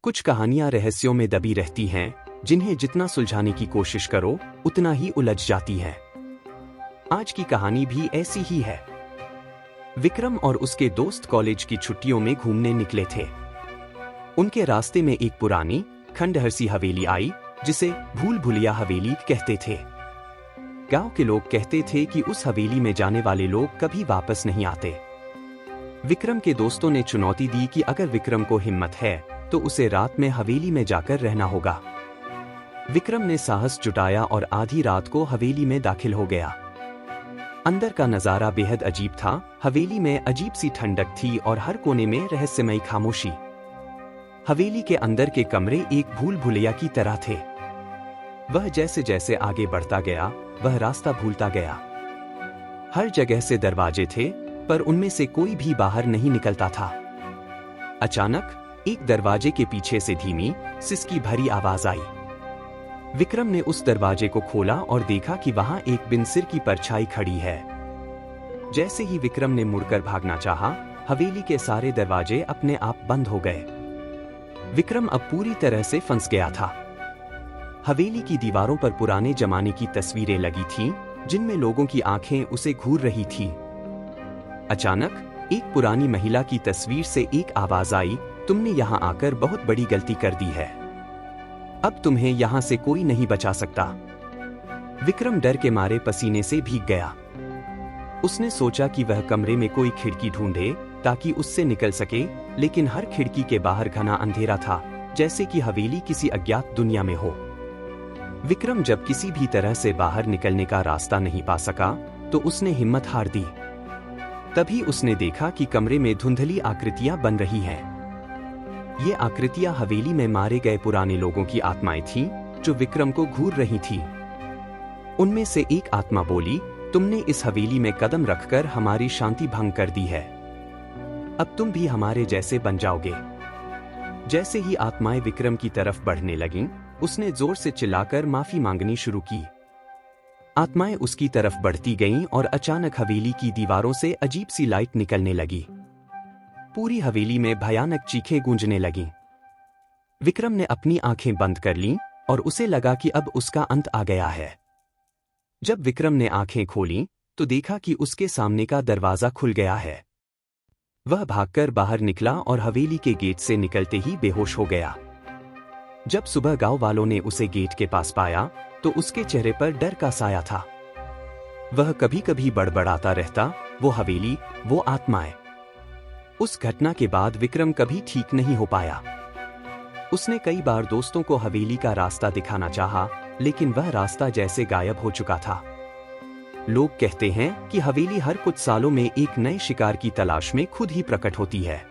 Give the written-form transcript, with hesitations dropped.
कुछ कहानियां रहस्यों में दबी रहती हैं, जिन्हें जितना सुलझाने की कोशिश करो उतना ही उलझ जाती है। आज की कहानी भी ऐसी ही है। विक्रम और उसके दोस्त कॉलेज की छुट्टियों में घूमने निकले थे। उनके रास्ते में एक पुरानी खंडहर सी हवेली आई, जिसे भूल भुलैया हवेली कहते थे। गांव के लोग कहते थे कि उस हवेली में जाने वाले लोग कभी वापस नहीं आते। विक्रम के दोस्तों ने चुनौती दी कि अगर विक्रम को हिम्मत है तो उसे रात में हवेली में जाकर रहना होगा। विक्रम ने साहस जुटाया और आधी रात को हवेली में दाखिल हो गया। अंदर का नजारा बेहद अजीब था। हवेली में अजीब सी ठंडक थी और हर कोने में रहस्यमयी खामोशी। हवेली के अंदर के कमरे एक भूल भुलैया की तरह थे। वह जैसे जैसे आगे बढ़ता गया, वह रास्ता भूलता गया। हर जगह से दरवाजे थे, पर उनमें से कोई भी बाहर नहीं निकलता था। अचानक एक दरवाजे के पीछे से धीमी, सिसकी भरी आवाज आई। विक्रम ने उस दरवाजे को खोला और देखा कि वहां एक बिन सिर की परछाई खड़ी है। जैसे ही विक्रम ने मुड़कर भागना चाहा, हवेली के सारे दरवाजे अपने आप बंद हो गए। विक्रम अब पूरी तरह से फंस गया था। हवेली की दीवारों पर पुराने जमाने की तस्वीरें लगी थीं, जिनमें लोगों की आंखें उसे घूर रही थीं। अचानक एक पुरानी महिला की तस्वीर से एक आवाज आई, तुमने यहां आकर बहुत बड़ी गलती कर दी है। अब तुम्हें यहां से कोई नहीं बचा सकता। विक्रम डर के मारे पसीने से भीग गया। उसने सोचा कि वह कमरे में कोई खिड़की ढूंढे ताकि उससे निकल सके, लेकिन हर खिड़की के बाहर घना अंधेरा था, जैसे कि हवेली किसी अज्ञात दुनिया में हो। विक्रम जब किसी भी तरह से बाहर निकलने का रास्ता नहीं पा सका, तो उसने हिम्मत हार दी। तभी उसने देखा कि कमरे में धुंधली आकृतियां बन रही हैं। ये आकृतियां हवेली में मारे गए पुराने लोगों की आत्माएं थीं, जो विक्रम को घूर रही थीं। उनमें से एक आत्मा बोली, तुमने इस हवेली में कदम रखकर हमारी शांति भंग कर दी है। अब तुम भी हमारे जैसे बन जाओगे। जैसे ही आत्माएं विक्रम की तरफ बढ़ने लगीं, उसने जोर से चिल्लाकर माफी मांगनी शुरू की। आत्माएं उसकी तरफ बढ़ती गईं और अचानक हवेली की दीवारों से अजीब सी लाइट निकलने लगी। पूरी हवेली में भयानक चीखें गूंजने लगीं। विक्रम ने अपनी आंखें बंद कर लीं और उसे लगा कि अब उसका अंत आ गया है। जब विक्रम ने आंखें खोलीं, तो देखा कि उसके सामने का दरवाजा खुल गया है। वह भागकर बाहर निकला और हवेली के गेट से निकलते ही बेहोश हो गया। जब सुबह गांव वालों ने उसे गेट के पास पाया, तो उसके चेहरे पर डर का साया था। वह कभी कभी बड़बड़ाता रहता, वो हवेली, वो आत्माएं। उस घटना के बाद विक्रम कभी ठीक नहीं हो पाया। उसने कई बार दोस्तों को हवेली का रास्ता दिखाना चाहा, लेकिन वह रास्ता जैसे गायब हो चुका था। लोग कहते हैं कि हवेली हर कुछ सालों में एक नए शिकार की तलाश में खुद ही प्रकट होती है।